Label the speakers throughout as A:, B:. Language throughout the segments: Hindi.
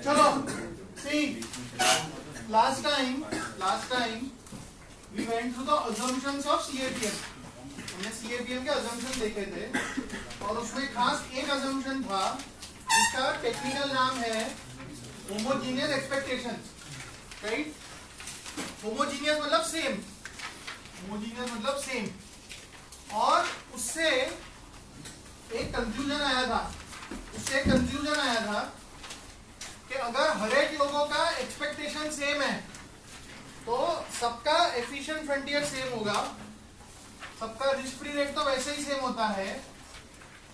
A: चलो see, last time we went through the assumptions of CAPM. हमने CAPM के assumption देखे थे और उसमें खास एक assumption था जिसका टेक्निकल नाम है homogeneous expectations, right? homogeneous मतलब सेम, homogeneous मतलब सेम, और उससे एक कंक्लूजन आया था कि अगर हर एक लोगों का एक्सपेक्टेशन सेम है तो सबका एफिशिएंट फ्रंटियर सेम होगा, सबका रिस्क फ्री रेट तो वैसे ही सेम होता है,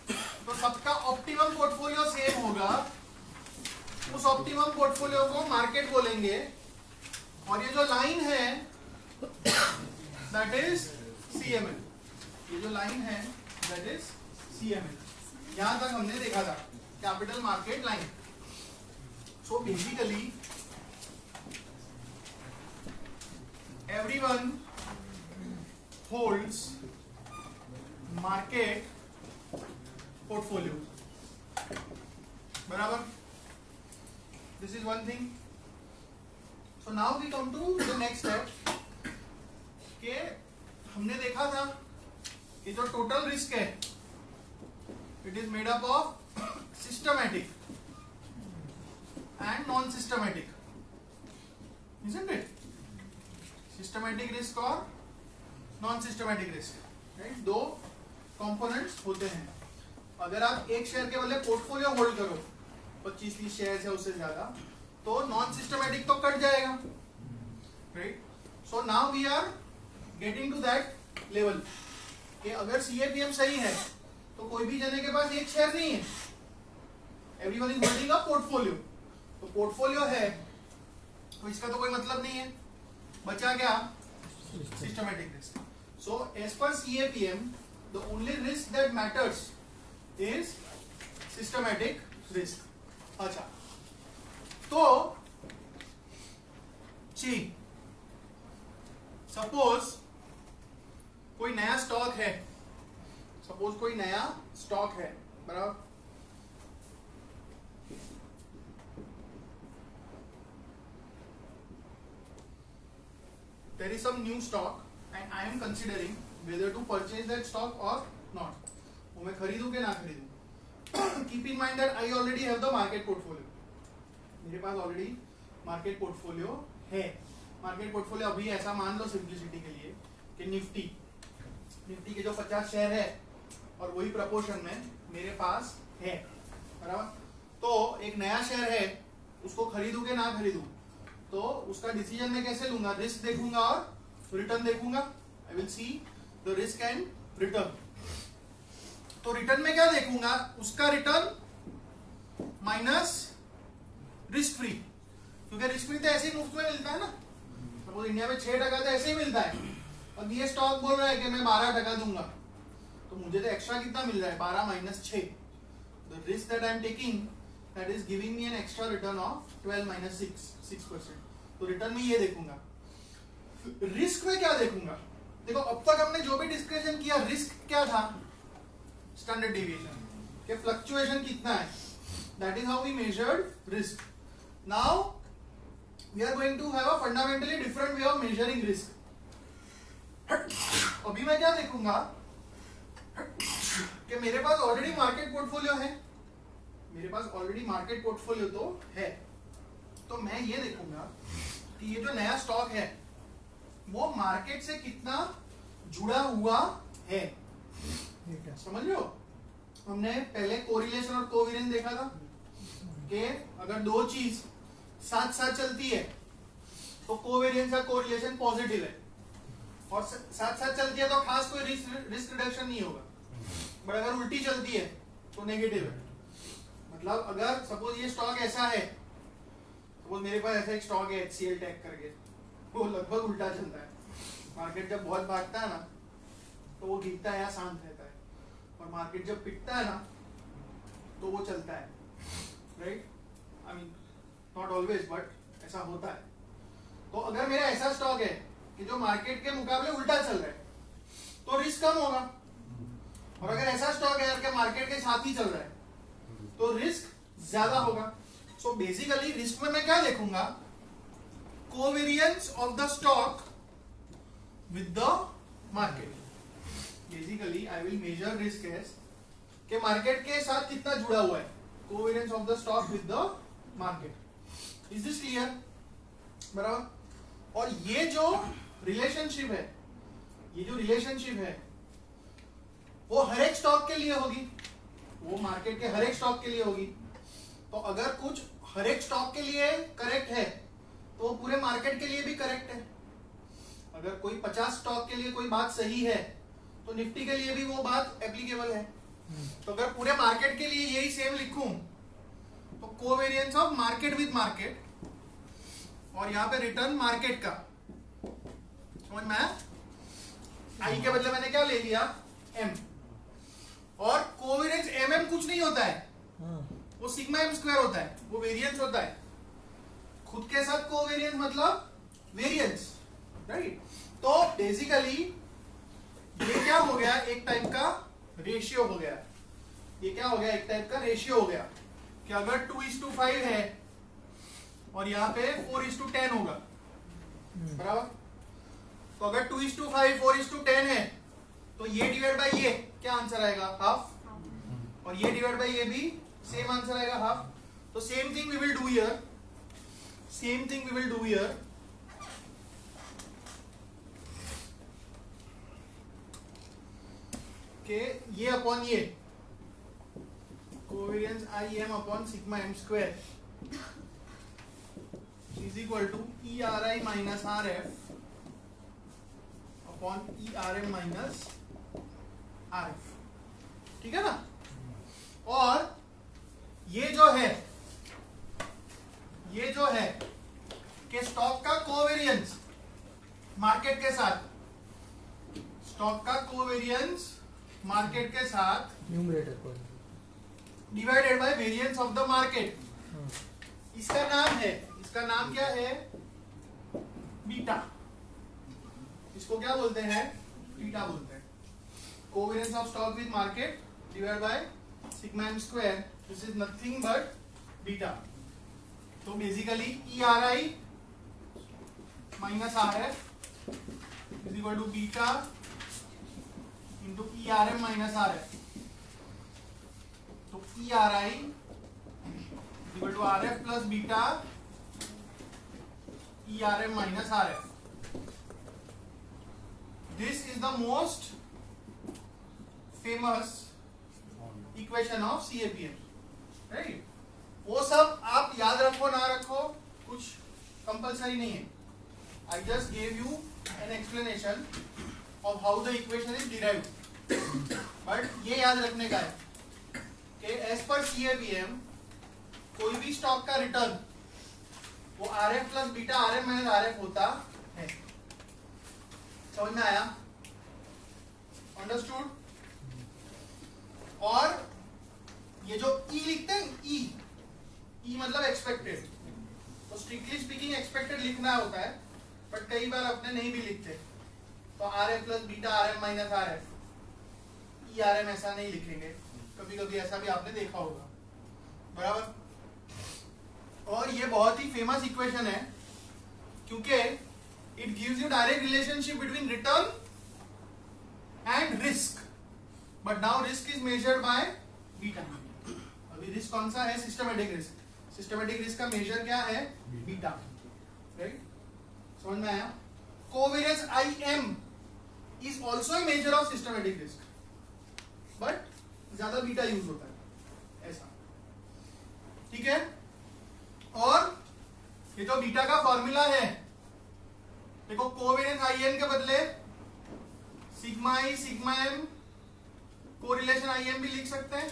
A: तो सबका ऑप्टिमम पोर्टफोलियो सेम होगा। उस ऑप्टिमम पोर्टफोलियो को मार्केट बोलेंगे और ये जो लाइन है दैट इज CML, ये जो लाइन है दैट इज CML। यहां तक हमने देखा था capital market line. So basically everyone holds market portfolio, बराबर? This is one thing. So now we come to the next step कि हमने देखा था कि जो टोटल रिस्क है it is made up of systematic and non-systematic, isn't it? Systematic risk और non-systematic risk, right? दो components होते हैं। अगर आप एक शेयर के बदले पोर्टफोलियो होल्ड करो 25-30 शेयर है उससे ज्यादा, तो नॉन सिस्टमैटिक तो कट जाएगा, right? So now we are getting to that level कि अगर CAPM सही है तो कोई भी जने के पास एक शेयर नहीं है, everyone is holding a portfolio. तो पोर्टफोलियो है तो इसका तो कोई मतलब नहीं है, बचा क्या? Systematic risk. So as per CAPM the only risk that matters is systematic risk. अच्छा, तो सपोज कोई नया स्टॉक है, बराबर? There is some new stock and I am considering whether to purchase that stock or not. वो मैं खरीदूं कि ना खरीदूं? Keep in mind that I already have the market portfolio. मेरे पास ऑलरेडी मार्केट पोर्टफोलियो है। मार्केट पोर्टफोलियो अभी ऐसा मान लो सिंप्लिसिटी के लिए कि निफ्टी के जो 50 शेयर है और वही प्रपोर्शन में मेरे पास है, बराबर? तो एक नया शेयर है, उसको खरीदूं कि ना खरीदूं, तो उसका डिसीजन मैं कैसे लूंगा? रिस्क देखूंगा और रिटर्न देखूंगा। I will see the risk and return. तो रिटर्न में क्या देखूंगा? उसका रिटर्न माइनस रिस्क फ्री, क्योंकि रिस्क फ्री तो ऐसे ही मुफ्त में मिलता है ना। सपोज इंडिया में 6% तो ऐसे ही मिलता है, अब ये स्टॉक बोल रहा है कि मैं 12% दूंगा, तो मुझे तो एक्स्ट्रा कितना मिल रहा है, 12 minus 6, the risk that I am taking that is giving me an extra return of 12 minus 6%। तो रिटर्न में ये देखूंगा। रिस्क में क्या देखूंगा, देखो अब तक हमने जो भी डिस्कशन किया, रिस्क क्या था, स्टैंडर्ड डेविएशन के फ्लक्चुएशन कितना है, that is how we measured risk. Now we are going to have a fundamentally different way of measuring risk. अभी मैं क्या देखूंगा कि मेरे पास ऑलरेडी मार्केट पोर्टफोलियो है, मेरे पास ऑलरेडी मार्केट पोर्टफोलियो तो है, तो मैं ये देखूंगा कि ये जो नया स्टॉक है वो मार्केट से कितना जुड़ा हुआ है। समझ लो, हमने पहले कोरिलेशन और कोवेरिएंस देखा था कि अगर दो चीज साथ साथ चलती है तो कोवेरिएंस या कोरिलेशन पॉजिटिव है, और साथ साथ चलती है तो खास कोई रिस्क रिडक्शन नहीं होगा, बट अगर उल्टी चलती है तो नेगेटिव है। मतलब अगर सपोज ये स्टॉक ऐसा है, सपोज मेरे पास ऐसा एक स्टॉक है HCL टेक करके, वो लगभग उल्टा चलता है, मार्केट जब बहुत भागता है ना तो वो गिरता है या शांत रहता है, और मार्केट जब पिटता है ना तो वो चलता है, right, I mean not always but ऐसा होता है। तो अगर मेरा ऐसा स्टॉक है कि जो मार्केट के मुकाबले उल्टा चल रहा है तो रिस्क कम होगा, और अगर ऐसा स्टॉक है कि मार्केट के साथ ही चल रहा है तो रिस्क ज्यादा होगा। सो बेसिकली रिस्क में मैं क्या देखूंगा, covariance of the stock with the market. Basically I will measure risk as कि मार्केट के साथ कितना जुड़ा हुआ है, covariance of the stock with the market. Is this clear? बराबर। और ये जो रिलेशनशिप है, ये जो रिलेशनशिप है वो हर एक स्टॉक के लिए होगी, वो मार्केट के हर एक स्टॉक के लिए होगी। तो अगर कुछ हर एक स्टॉक के लिए करेक्ट है तो वो पूरे मार्केट के लिए भी करेक्ट है। अगर कोई 50 स्टॉक के लिए कोई बात सही है तो निफ्टी के लिए भी वो बात एप्लीकेबल है। तो अगर पूरे मार्केट के लिए यही सेम लिखूं तो covariance of market with market, और यहां पे रिटर्न मार्केट का, समझ में आया? आई के बदले मैंने क्या ले लिया, एम, और कोवेरिएंस एम कुछ नहीं होता है, वो सिग्मा एम स्क्वायर होता है, वो वेरिएंस होता है। खुद के साथ कोवेरिएंस मतलब वेरिएंस, राइट। तो बेसिकली ये क्या हो गया, एक टाइप का रेशियो हो गया। ये क्या हो गया, एक टाइप का रेशियो हो गया कि अगर 2:5 है और यहाँ पे 4:10 होगा, बराबर। तो अगर 2:5 4:10 है तो ये डिवाइड बाय ये क्या आंसर आएगा, हाफ, और ये डिवाइड बाय ये भी सेम आंसर आएगा, हाफ। तो same thing we will do here, same thing we will do here. के ये अपॉन ये covariance I M upon sigma M square is equal to E R I minus R F upon E R M minus R F, ठीक है ना। और ये जो है कि स्टॉक का कोवेरिएंस मार्केट के साथ, स्टॉक का कोवेरिएंस मार्केट के साथ
B: numerator
A: divided by variance of the market, इसका नाम है, इसका नाम क्या है, बीटा। इसको क्या बोलते हैं, बीटा बोलते हैं। Covariance of stock with market divided by sigma M square, this is nothing but beta. तो basically E R I minus R F is equal to beta into E R M minus R F. तो E R I equal to R F plus beta E R M minus R F. This is the most famous equation of CAPM, right. वो सब आप याद रखो ना रखो कुछ कंपलसरी नहीं है। I just gave you an explanation of how the equation is derived, but ये याद रखने का है कि एज पर सीएपीएम कोई भी स्टॉक का रिटर्न वो are F plus beta R F minus R F होता है। समझ में आया? अंडरस्टूड? और ये जो ई लिखते हैं, ई मतलब एक्सपेक्टेड, तो स्ट्रिक्टली स्पीकिंग एक्सपेक्टेड लिखना होता है, बट कई बार अपने नहीं भी लिखते, तो R F plus beta R M minus R F, E R M ऐसा नहीं लिखेंगे, कभी कभी ऐसा भी आपने देखा होगा, बराबर। और ये बहुत ही फेमस इक्वेशन है, क्योंकि it gives you direct relationship between return and risk, but now risk is measured by beta. अभी रिस्क कौन सा है? Systematic risk. सिस्टमैटिक रिस्क का मेजर क्या है? Beta, right? समझ में आया? Covariance IM is also a measure of systematic risk, but ज्यादा बीटा यूज होता है, ऐसा, ठीक है? और ये जो बीटा का फॉर्मूला है, देखो कोवेरियंस IM के बदले sigma I sigma M, correlation IM भी लिख सकते हैं,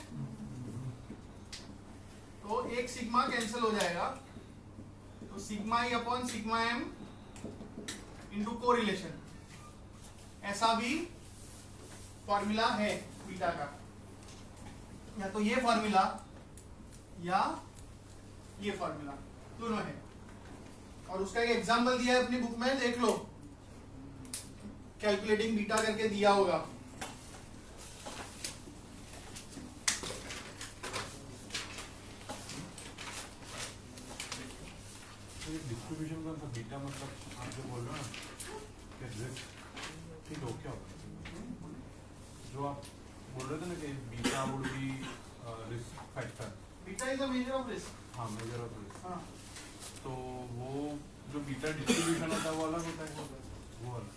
A: तो एक सिग्मा कैंसिल हो जाएगा, तो sigma I upon sigma M into correlation, ऐसा भी फॉर्मूला है बीटा का, या तो ये फॉर्मूला या ये फॉर्मूला, दोनों है। और उसका एक एग्जांपल दिया है अपनी बुक में, देख लो, कैलकुलेटिंग बीटा करके दिया होगा।
B: डिस्ट्रीब्यूशन का मतलब बीटा, मतलब आप जो बोल रहे हो ना कि रिस्क, ठीक हो क्या होगा? जो आप बोल रहे थे ना कि beta would be risk factor,
A: beta is the measure of risk.
B: हाँ, मेजर ऑफ रिस्क।
A: हाँ,
B: तो वो जो बीटा डिस्ट्रीब्यूशन होता है वो अलग होता है, वो अलग।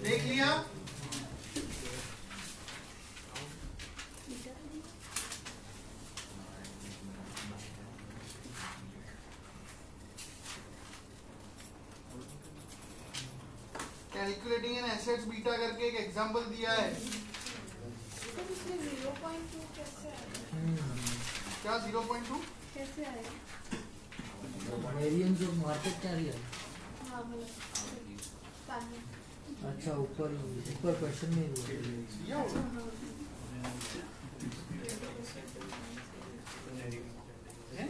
A: देख लिया? कैलकुलेटिंग एन एसेट्स बीटा करके एक एग्जांपल दिया है।
C: इसमें 0.2 कैसे आया?
A: क्या 0.2?
C: कैसे आया?
D: वेरिएंस ऑफ मार्केट क्या रियल?
C: हाँ मतलब पानी।
D: अच्छा, ऊपर क्वेश्चन में
A: दिया होगा। हैं?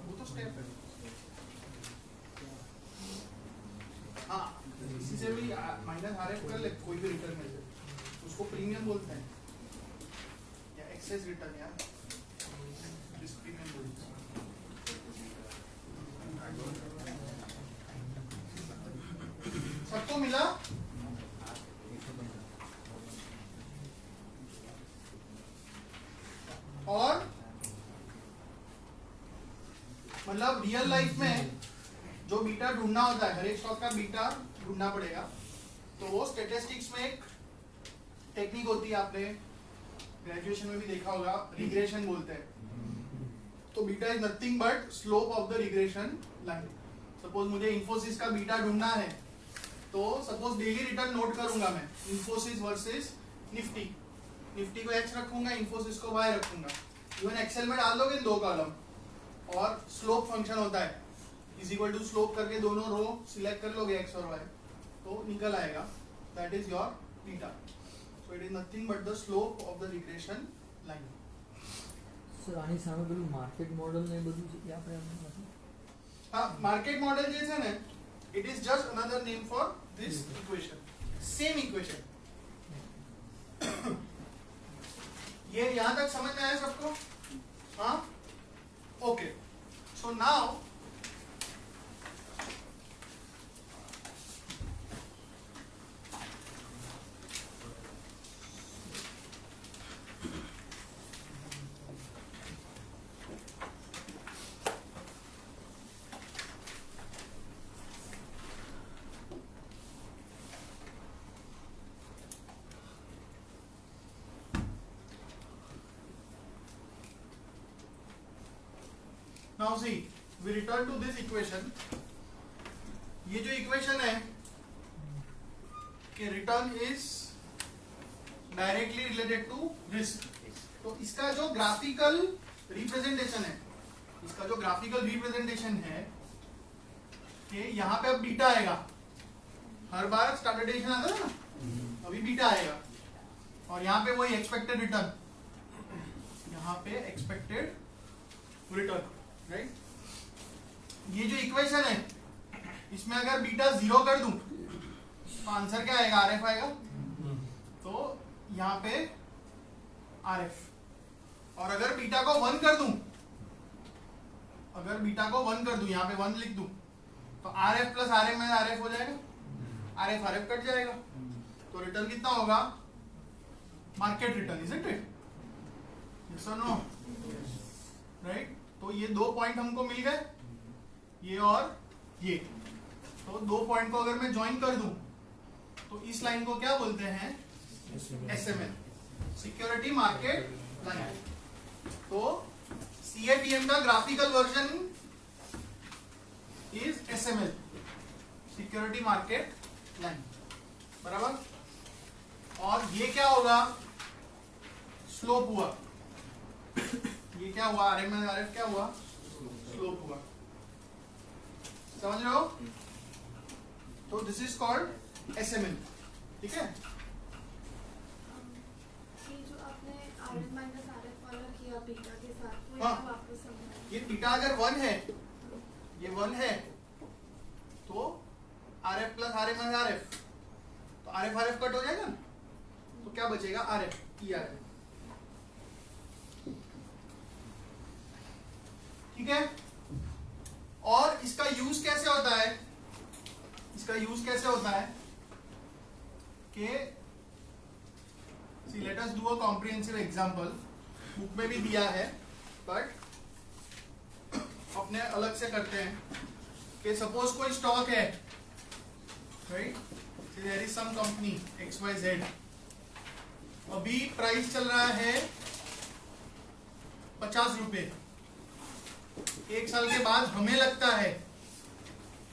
A: वो तो स्टेप है। हाँ, इसी से भी माइनस RF कर ले, कोई भी रिटर्न में से, उसको प्रीमियम बोलते हैं या एक्सेस रिटर्न, यार रिस्क प्रीमियम बोलते हैं। सबको मिला? और मतलब रियल लाइफ में जो बीटा ढूंढना होता है, हर एक स्टॉक का बीटा ढूंढना पड़ेगा, तो वो स्टैटिस्टिक्स में एक टेक्निक होती है, आपने ग्रेजुएशन में भी देखा होगा, रिग्रेशन बोलते हैं। तो beta is nothing but slope of the regression line. Suppose मुझे इन्फोसिस का बीटा ढूंढना है, तो सपोज डेली रिटर्न नोट करूंगा मैं, इन्फोसिस वर्सेस निफ्टी, निफ्टी को X रखूंगा, इन्फोसिस को Y रखूंगा, इवन एक्सेल में डाल दोगे 2 कॉलम, और स्लोप फंक्शन होता है, इज इक्वल टू स्लोप करके दोनों रो सिलेक्ट कर लोगे X और Y, तो निकल आएगा, that is your beta. So it is nothing but the slope of the regression line.
D: Sir આની સામે પેલું માર્કેટ મોડલ ને બધું છે એ આપણે નથી.
A: हाँ, market model જે છે ને, it is just another name for this equation. Same equation. ये यहाँ तक समझ में आया सबको? हाँ? Okay. So now Now see, we return to this equation. ये जो इक्वेशन है कि return is directly related to risk, तो इसका जो ग्राफिकल रिप्रेजेंटेशन है, कि यहाँ पे अब बीटा आएगा. हर बार स्टैंडर्डाइजेशन आता है ना, अभी बीटा आएगा और यहाँ पे वही एक्सपेक्टेड रिटर्न, यहाँ पे एक्सपेक्टेड रिटर्न, राइट. ये जो इक्वेशन है इसमें अगर बीटा 0 कर दूं तो आंसर क्या आएगा? आरएफ आएगा. तो यहाँ पे आरएफ, और अगर बीटा को 1 कर दूं, यहाँ पे 1 लिख दूं तो आरएफ प्लस आरएफ में आरएफ हो जाएगा, आरएफ कट जाएगा. तो रिटर्न कितना होगा? Market return, is it? Yes और नो? राइट. तो ये 2 पॉइंट हमको मिल गए, ये और ये. तो 2 पॉइंट को अगर मैं ज्वाइन कर दूं तो इस लाइन को क्या बोलते हैं? SML, security market line. तो सीएपीएम का graphical version is SML, security market line, बराबर. और ये क्या होगा? स्लोप हुआ. ये क्या हुआ? आरएम में आरएफ क्या हुआ? स्लोप हुआ. समझ रहे हो? तो दिस इज कॉल्ड एसएमएल. ठीक है.
C: ये जो आपने RF माइनस RF वाला किया बीटा के साथ, वो
A: हाँ.
C: वापस समझाएं.
A: ये बीटा अगर 1 है, ये 1 है, तो RF plus RF minus RF, तो आरएफ कट हो जाएगा ना, तो क्या बचेगा? आरएफ ई आरएफ. ठीक है. और इसका यूज कैसे होता है? कि let us do a comprehensive example. Book में भी दिया है बट अपने अलग से करते हैं. कि सपोज कोई स्टॉक है, right. There is some company XYZ, अभी प्राइस चल रहा है 50 रुपए. 1 साल के बाद हमें लगता है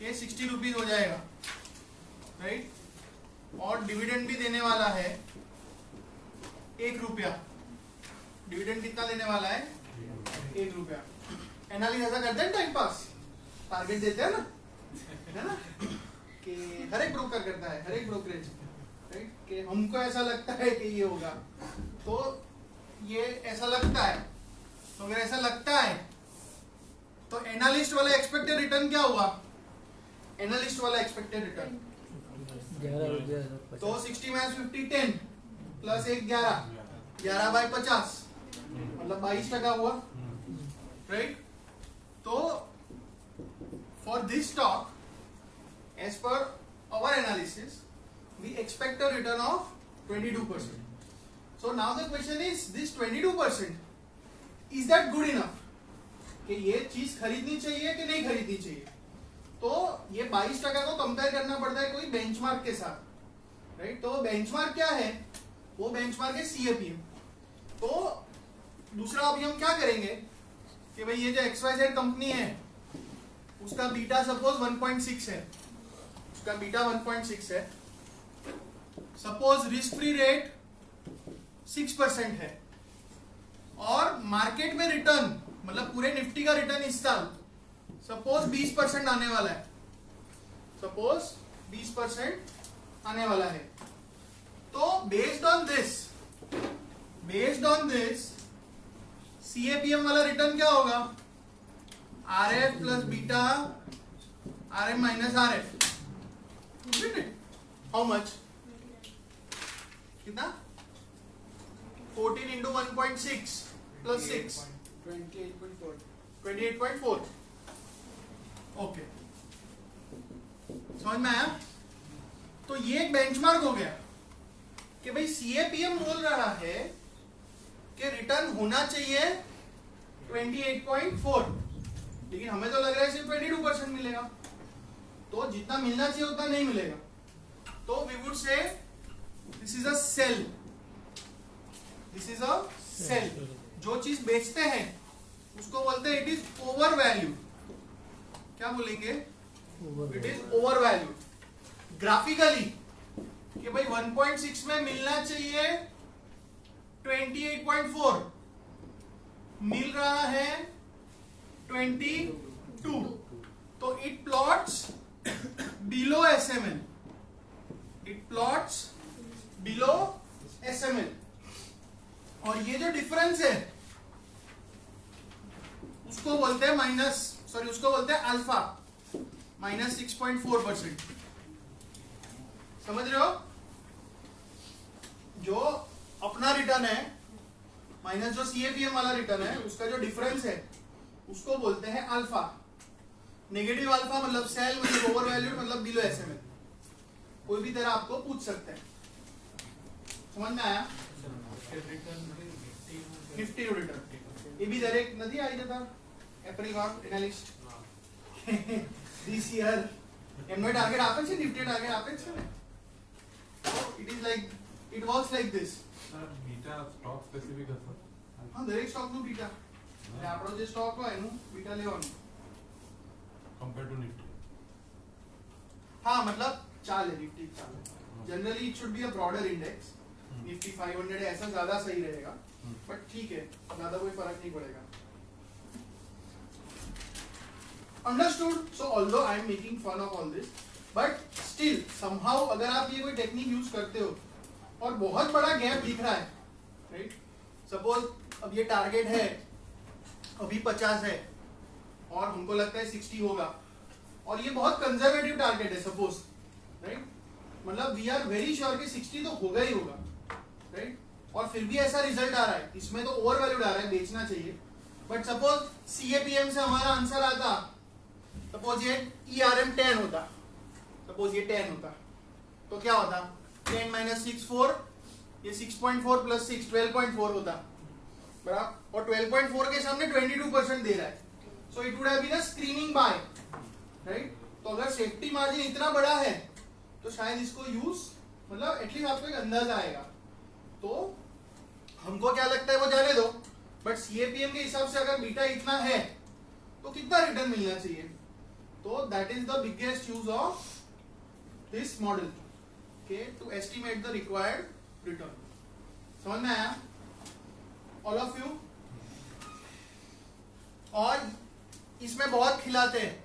A: कि 60 रुपीज हो जाएगा, राइट. और डिविडेंड भी देने वाला है 1 रुपया. डिविडेंड कितना देने वाला है? 1 रुपया. एनालिसिस ऐसा करते हैं, टाइम पास, टारगेट देते हैं ना, है ना, कि हर एक ब्रोकर करता है, हर एक ब्रोकरेज, राइट. कि हमको ऐसा लगता है कि ये होगा, तो ये ऐसा लगता है. तो अगर ऐसा लगता है तो एनालिस्ट वाला एक्सपेक्टेड रिटर्न क्या हुआ? एनालिस्ट वाला एक्सपेक्टेड रिटर्न
D: 11
A: तो 60 माइनस 50 10 प्लस 1 11 बाई 50 मतलब 22% हुआ, राइट. तो for this stock as per our analysis we expect a return of 22%. So now the question is this 22% is that good enough कि ये चीज खरीदनी चाहिए कि नहीं खरीदनी चाहिए? तो ये 22% को कंपेयर करना पड़ता है कोई बेंचमार्क के साथ, राइट. तो बेंचमार्क क्या है? वो बेंचमार्क है सीएपीएम. तो दूसरा अभी हम क्या करेंगे कि भाई ये जो XYZ कंपनी है उसका बीटा सपोज 1.6 है, उसका बीटा 1.6 है. सपोज रिस्क फ्री रेट 6% है और मार्केट में रिटर्न मतलब पूरे निफ्टी का रिटर्न इस साल सपोज 20% आने वाला है, सपोज 20% आने वाला है. तो बेस्ड ऑन दिस CAPM वाला रिटर्न क्या होगा? RF plus beta RM minus RF, how much? कितना? 14 इंटू 1.6 प्लस 6 28.4. ओके, समझ में आया? तो ये एक बेंचमार्क हो गया कि भाई CAPM बोल रहा है कि रिटर्न होना चाहिए 28.4, लेकिन हमें तो लग रहा है सिर्फ 22% मिलेगा, तो जितना मिलना चाहिए उतना नहीं मिलेगा. तो we would say this is a sell. जो चीज बेचते हैं उसको बोलते हैं इट इज ओवर वैल्यू. क्या बोलेंगे? It is over value. Graphically कि भाई 1.6 में मिलना चाहिए 28.4, मिल रहा है 22, तो इट प्लॉट्स बिलो SML. और ये जो डिफरेंस है उसको बोलते हैं उसको बोलते हैं अल्फा, -6.4%. समझ रहे हो? जो अपना रिटर्न है माइनस जो CAPM वाला रिटर्न है, उसका जो डिफरेंस है उसको बोलते हैं अल्फा. नेगेटिव अल्फा मतलब सेल, मतलब ओवर वैल्यूड, मतलब बिलो SML. कोई भी तरह आपको पूछ सकते हैं. समझ में आया? નિફ્ટી નું રિટર્ન એ બી દરેક નથી આવી જતા એપ્રિલમાં એનાલિસ્ટ ધીસ યર એમનો ટાર્ગેટ આપે છે, નિફ્ટી ટાર્ગેટ આપે છે ને. So it is like, it works like this.
B: Sir beta stock specific હશે?
A: હા, દરેક સ્ટોક નું બીટા, એટલે આપણો જે સ્ટોક હોય એનું બીટા લેવાનું
B: કમ્પેર ટુ નિફ્ટી.
A: હા, मतलब ચાલે, નિફ્ટી ચાલે. Generally it should be a broader index. Nifty 500 ऐसा ज्यादा सही रहेगा, बट ठीक है, ज्यादा कोई फर्क नहीं पड़ेगा. Understood? So although I am making fun of all this, but still somehow अगर आप ये कोई टेक्निक यूज करते हो और बहुत बड़ा गैप दिख रहा है, राइट? सपोज अब ये टारगेट है अभी 50 है और हमको लगता है 60 होगा, और ये बहुत कंजर्वेटिव टारगेट है सपोज, राइट? मतलब वी आर वेरी श्योर कि 60 तो होगा ही होगा, राइट? और फिर भी ऐसा रिजल्ट आ रहा है, इसमें तो ओवर वैल्यूड आ रहा है, बेचना चाहिए. बट सपोज CAPM से हमारा आंसर आता, सपोज ये ERM 10 होता, सपोज ये 10 होता, तो क्या होता? 10 माइनस 6 4, ये 6.4 प्लस 6 12.4 होता, बराबर. और 12.4 के सामने 22% दे रहा है, so it would have been a screening by, right? तो अगर सेफ्टी मार्जिन इतना बड़ा है तो शायद इसको यूज, मतलब एटलीस्ट आपको एक अंदाजा आएगा. तो हमको क्या लगता है वो जाने दो, बट CAPM के हिसाब से अगर बीटा इतना है तो कितना रिटर्न मिलना चाहिए? तो that is the biggest use of this model, okay, to estimate the required return. समझ में आया ऑल ऑफ यू? और इसमें बहुत खिलाते हैं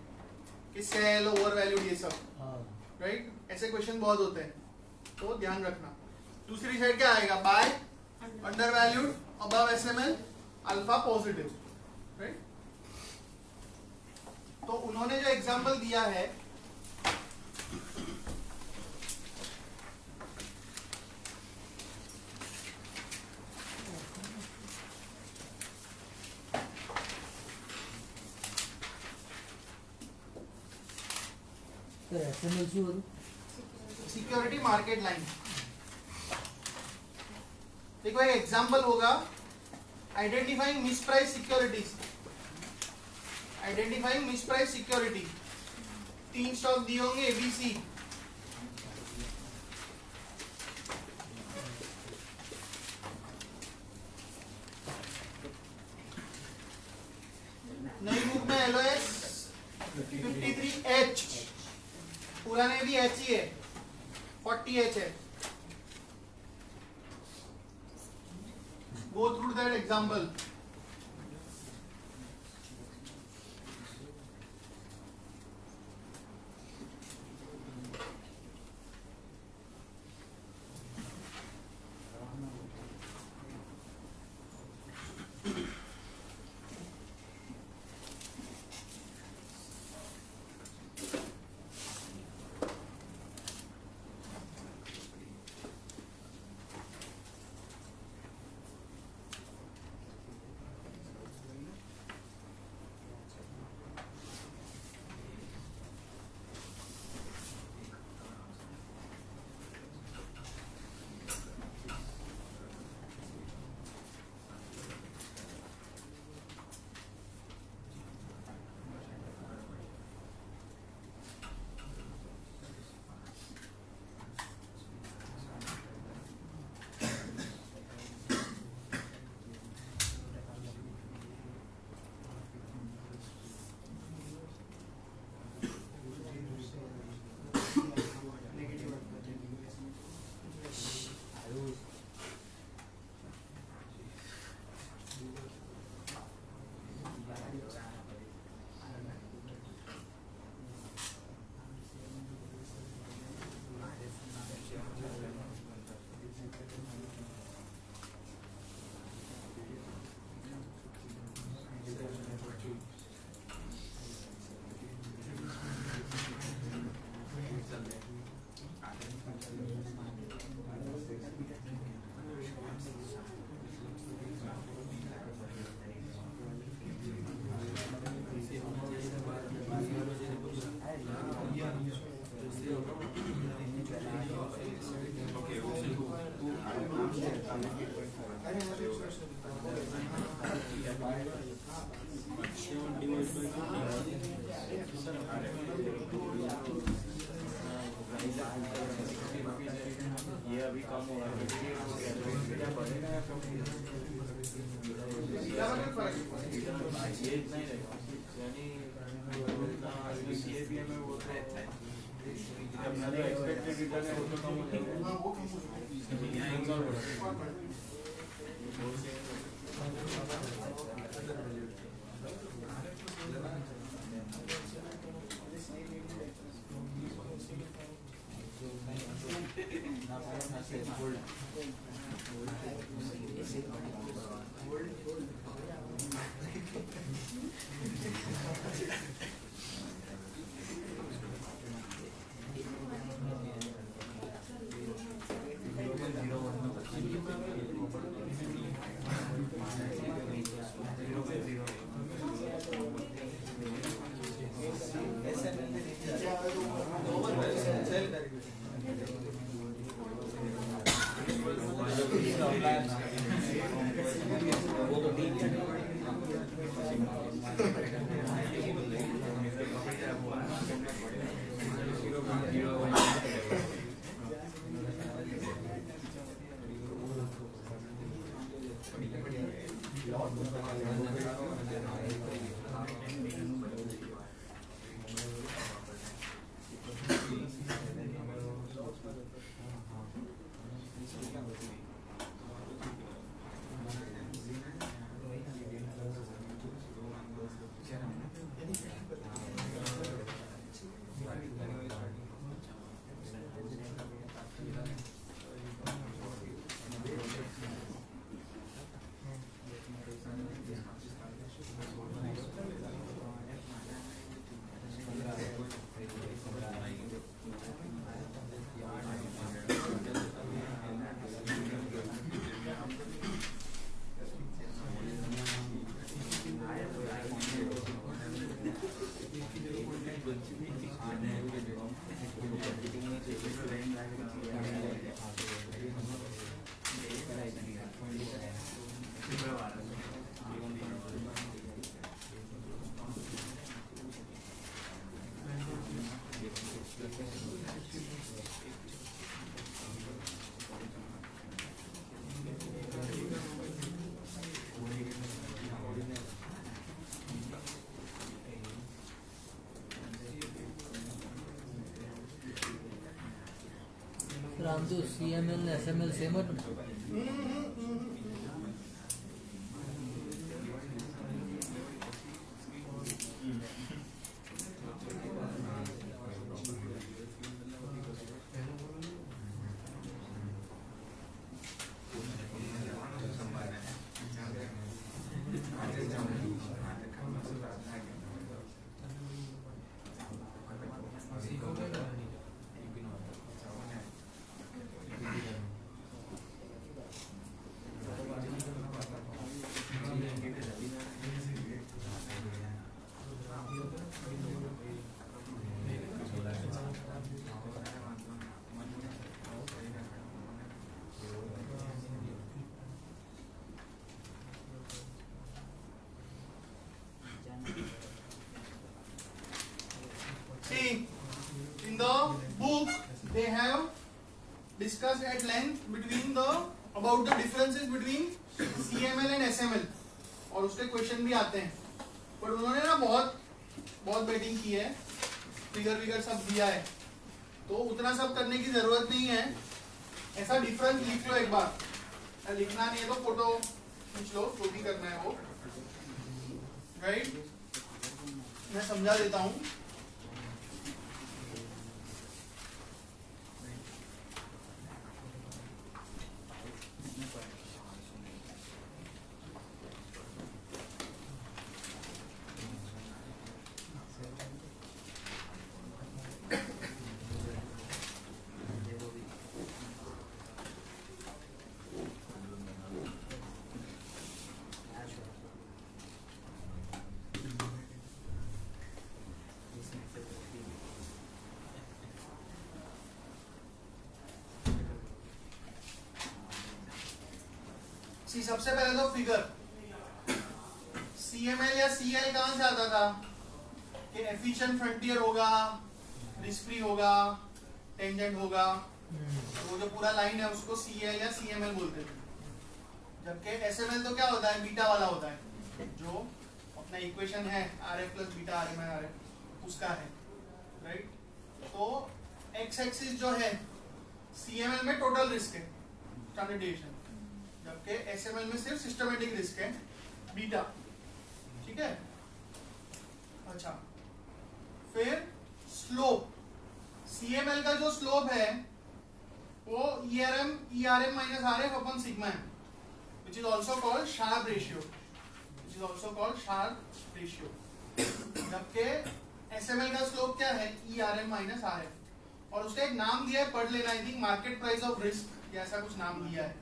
A: कि सेल, ओवर वैल्यूड, ये सब, राइट? ऐसे क्वेश्चन बहुत होते हैं, तो ध्यान रखना. दूसरी साइड क्या आएगा? Buy, under valued, above SML, alpha positive, right? तो उन्होंने जो एग्जांपल दिया है,
D: SML શું હતું?
A: Security market line. देखो एक एग्जांपल होगा, identifying misprice securities. Identifying misprice security, 3 stock दिए होंगे ABC, नई बुक में LOS 53H, पुराने भी H ही है, 40H है. Go through that example.
E: ये अभी कम होगा ये इतना ही रहेगा यानी CAPM में वो रहता है अपना जो एक्सपेक्टेड रिटर्न है वो तो कम हो जाएगा
D: આમ તો CML ને SML સેમ જ ને?
A: See, in the book they have discussed at length between the about the differences between CML and SML और उसके क्वेश्चन भी आते हैं, पर उन्होंने ना बहुत बेटिंग की है, फिगर सब दिया है, तो उतना सब करने की जरूरत नहीं है। ऐसा डिफरेंस लिख लो एक बार, लिखना नहीं है तो फोटो खींच लो, जो भी करना है वो, राइट? मैं समझा देता हूँ। सबसे पहले तो फिगर CML या CL कहां से आता था कि एफिशिएंट फ्रंटियर होगा, रिस्क फ्री होगा, टेंजेंट होगा, तो वो जो पूरा लाइन है उसको CL या CML बोलते थे। जबकि SML तो क्या होता है, बीटा वाला होता है, जो अपना इक्वेशन है RF plus beta RM RF उसका है, राइट। तो एक्स एक्सिस जो है CML में टोटल रिस्क है, स्टैंडर्ड डेविएशन, जबकि SML में सिर्फ सिस्टमैटिक रिस्क है, बीटा, ठीक है। अच्छा, फिर स्लोप, CML का जो स्लोप है वो ERM माइनस RF अपन सिग्मा है, which is also called Sharpe ratio, जबकि SML का स्लोप क्या है, ERM माइनस RF, और उसका एक नाम दिया है, पढ़ लेना, I think market price of risk या ऐसा कुछ नाम दिया है,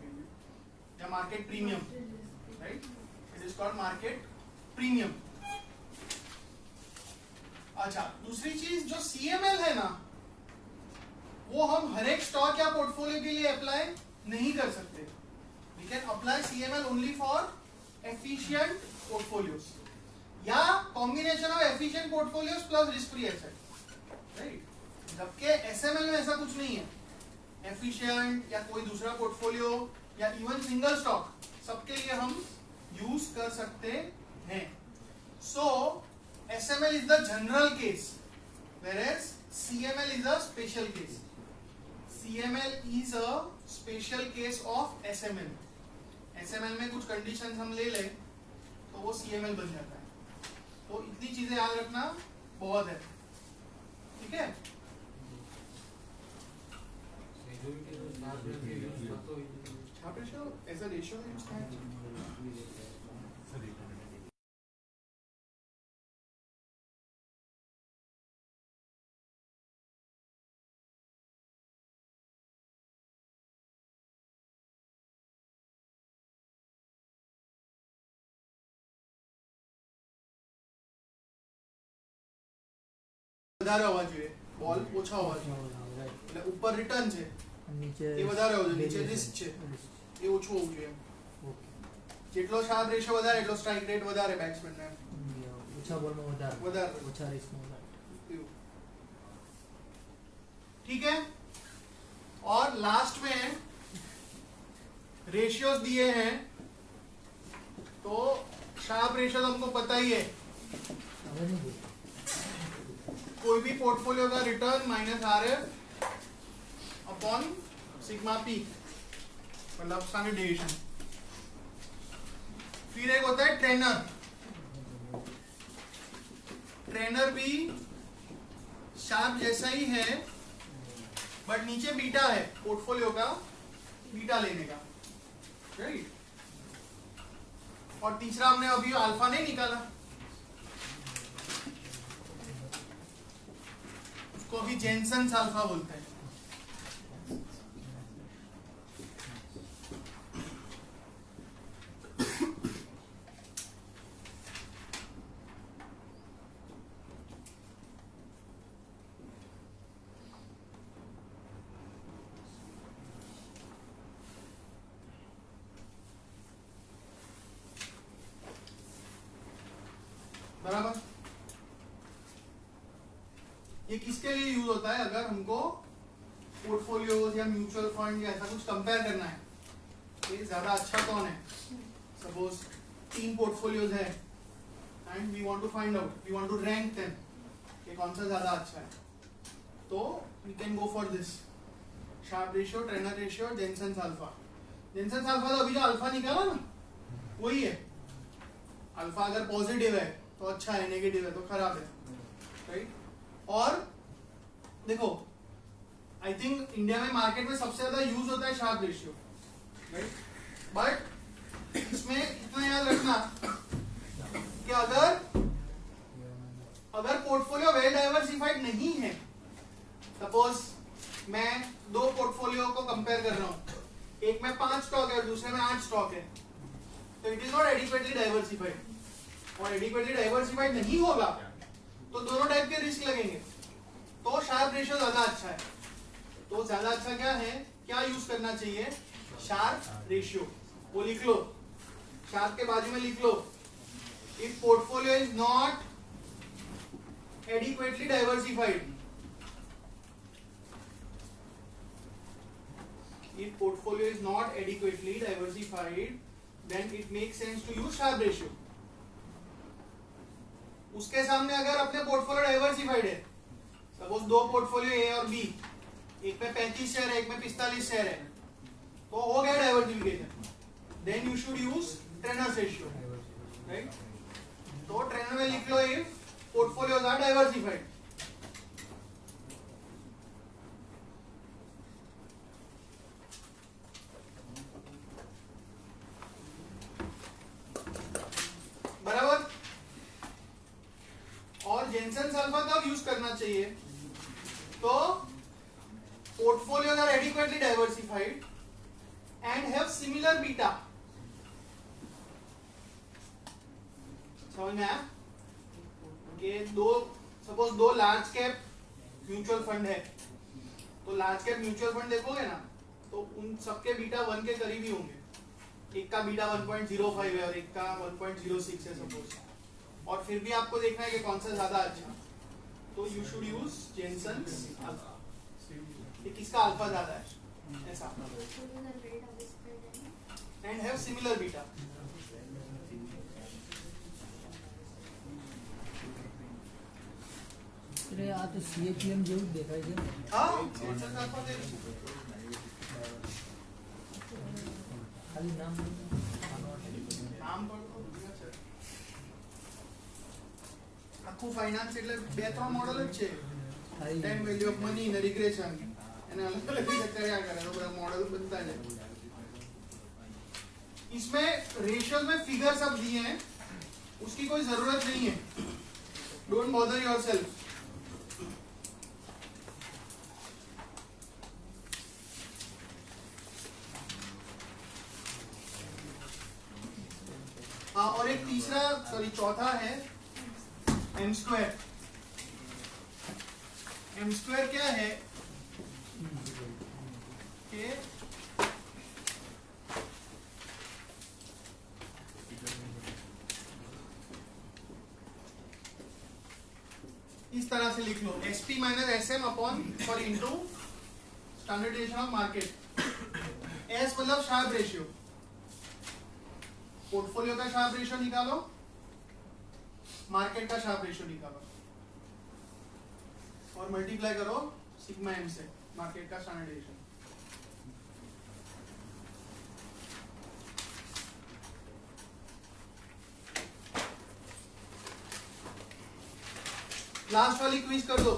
A: या market premium, right, it is called market premium. अच्छा, दूसरी चीज जो CML है ना, वो हम हर एक स्टॉक या पोर्टफोलियो के लिए अप्लाई नहीं कर सकते। We can apply CML only for efficient portfolios या combination of efficient portfolios plus risk free asset, right. जबकि SML में ऐसा कुछ नहीं है, एफिशिएंट या कोई दूसरा पोर्टफोलियो या इवन सिंगल स्टॉक सबके लिए हम यूज कर सकते हैं। सो SML is the general case, whereas CML is a special case. CML is a special case of SML. SML में कुछ कंडीशंस हम ले लें तो वो CML बन जाता है। तो इतनी चीजें याद रखना बहुत है, ठीक है। Sharpe ratio as a ratio है उसका है। વધારે હોવા જોઈએ, બોલ ઓછા હોવા જોઈએ, એટલે ઉપર રિટર્ન છે
D: નીચે
A: એ વધારે હોવો જોઈએ, નીચે રિસ્ક છે એ ઓછું હોવું જોઈએ। જેટલો શાર્પ રેશિયો વધારે એટલો સ્ટ્રાઇક રેટ વધારે બેટ્સમેન ને,
D: ઓછા બોલમાં વધારે
A: વધારે
D: ઓછા રિસ્કમાં વધારે,
A: ठीक है। और लास्ट में रेशियोज दिए हैं, तो शार्प रेशियो तो हमको पता ही है,
D: હવે નહીં બોલ
A: कोई भी पोर्टफोलियो का return minus RF upon sigma P, मतलब स्टैंडर्ड डेविएशन। फिर एक होता है ट्रेनर, ट्रेनर भी शार्प जैसा ही है बट नीचे बीटा है, पोर्टफोलियो का बीटा लेने का, राइट। और तीसरा हमने अभी अल्फा नहीं निकाला, उसको अभी जेनसन्स अल्फा बोलते हैं। बराबर, ये किसके लिए यूज होता है, अगर हमको पोर्टफोलियोज या म्यूचुअल फंड या ऐसा कुछ कंपेयर करना है, ये ज्यादा अच्छा कौन है, सपोज 3 पोर्टफोलियोज है and we want to find out, we want to rank them कि कौन सा ज्यादा अच्छा है, तो we can go for this Sharpe ratio, Treynor ratio, Jensen's alpha. Jensen's alpha तो अभी जो अल्फा निकाला ना वही है। अल्फा अगर पॉजिटिव है तो अच्छा है, नेगेटिव है तो खराब है, राइट। और देखो, आई थिंक इंडिया में मार्केट में सबसे ज्यादा यूज होता है शार्प रेशियो, राइट। बट इसमें इतना याद रखना कि अगर पोर्टफोलियो वेल डाइवर्सिफाइड नहीं है, सपोज मैं 2 पोर्टफोलियो को कंपेयर कर रहा हूं, एक में 5 स्टॉक है और दूसरे में 8 स्टॉक है, तो it is not adequately diversified. और एडिक्वेटली डाइवर्सिफाइड नहीं होगा तो दोनों टाइप के रिस्क लगेंगे, तो शार्प रेशियो ज्यादा अच्छा है। तो ज्यादा अच्छा क्या है, क्या यूज करना चाहिए, शार्प रेशियो, वो लिख लो, शार्प के बाजू में लिख लो, if portfolio is not adequately diversified, if portfolio is not adequately diversified, then it makes sense to use Sharpe ratio. उसके सामने अगर अपने पोर्टफोलियो डाइवर्सिफाइड है, सपोज दो पोर्टफोलियो ए और बी, एक में 35 शेयर है, एक में 45 शेयर है, तो हो गया diversification, then you should use Treynor's ratio, right? तो ट्रेनर में लिख लो इफ portfolios are diversified. बराबर? और जेनसेन अल्फा कब यूज करना चाहिए? तो portfolios are adequately diversified and have similar beta. समझ में आया? कि सपोज दो लार्ज कैप म्यूचुअल फंड है, तो लार्ज कैप म्यूचुअल फंड देखोगे ना, तो उन सबके बीटा 1 के करीब ही होंगे। एक का बीटा 1.05 है और एक का 1.06 है सपोज, और फिर भी आपको देखना है कि कौन सा ज्यादा अच्छा, तो यू शुड यूज जेनसेन्स अल्फा, कि किसका अल्फा ज्यादा है, ऐसा, एंड हैव सिमिलर बीटा।
D: એટલે આ તો CAPM જેવું જ દેખાય છે.
A: हाँ, जेनसेन्स अल्फा दे दीजिए।
D: ખાલી નામ
A: નામ પર તો ભૂલ્યા છે, આખું ફાઇનાન્સ એટલે બે ત્રણ મોડલ જ છે, ટાઈમ વેલ્યू ऑफ मनी ને રિગ્રેશન, એને अलग अलग રીતે કર્યા કરે તો બધા मॉडल बनता है। इसमें रेशियोज में फिगर सब दिए हैं, उसकी कोई जरूरत नहीं है, डोंट बॉदर योरसेल्फ। हाँ, और एक तीसरा चौथा है एम स्क्वायर। एम स्क्वायर क्या है कि इस तरह से लिख लो, SP minus SM upon sorry into standardization of market. एस मतलब शार्प रेशियो, पोर्टफोलियो का शार्प रेशियो निकालो, मार्केट का शार्प रेशियो निकालो, और मल्टीप्लाई करो सिग्मा एम से, मार्केट का स्टैंडर्डाइजेशन। लास्ट वाली क्विज कर दो।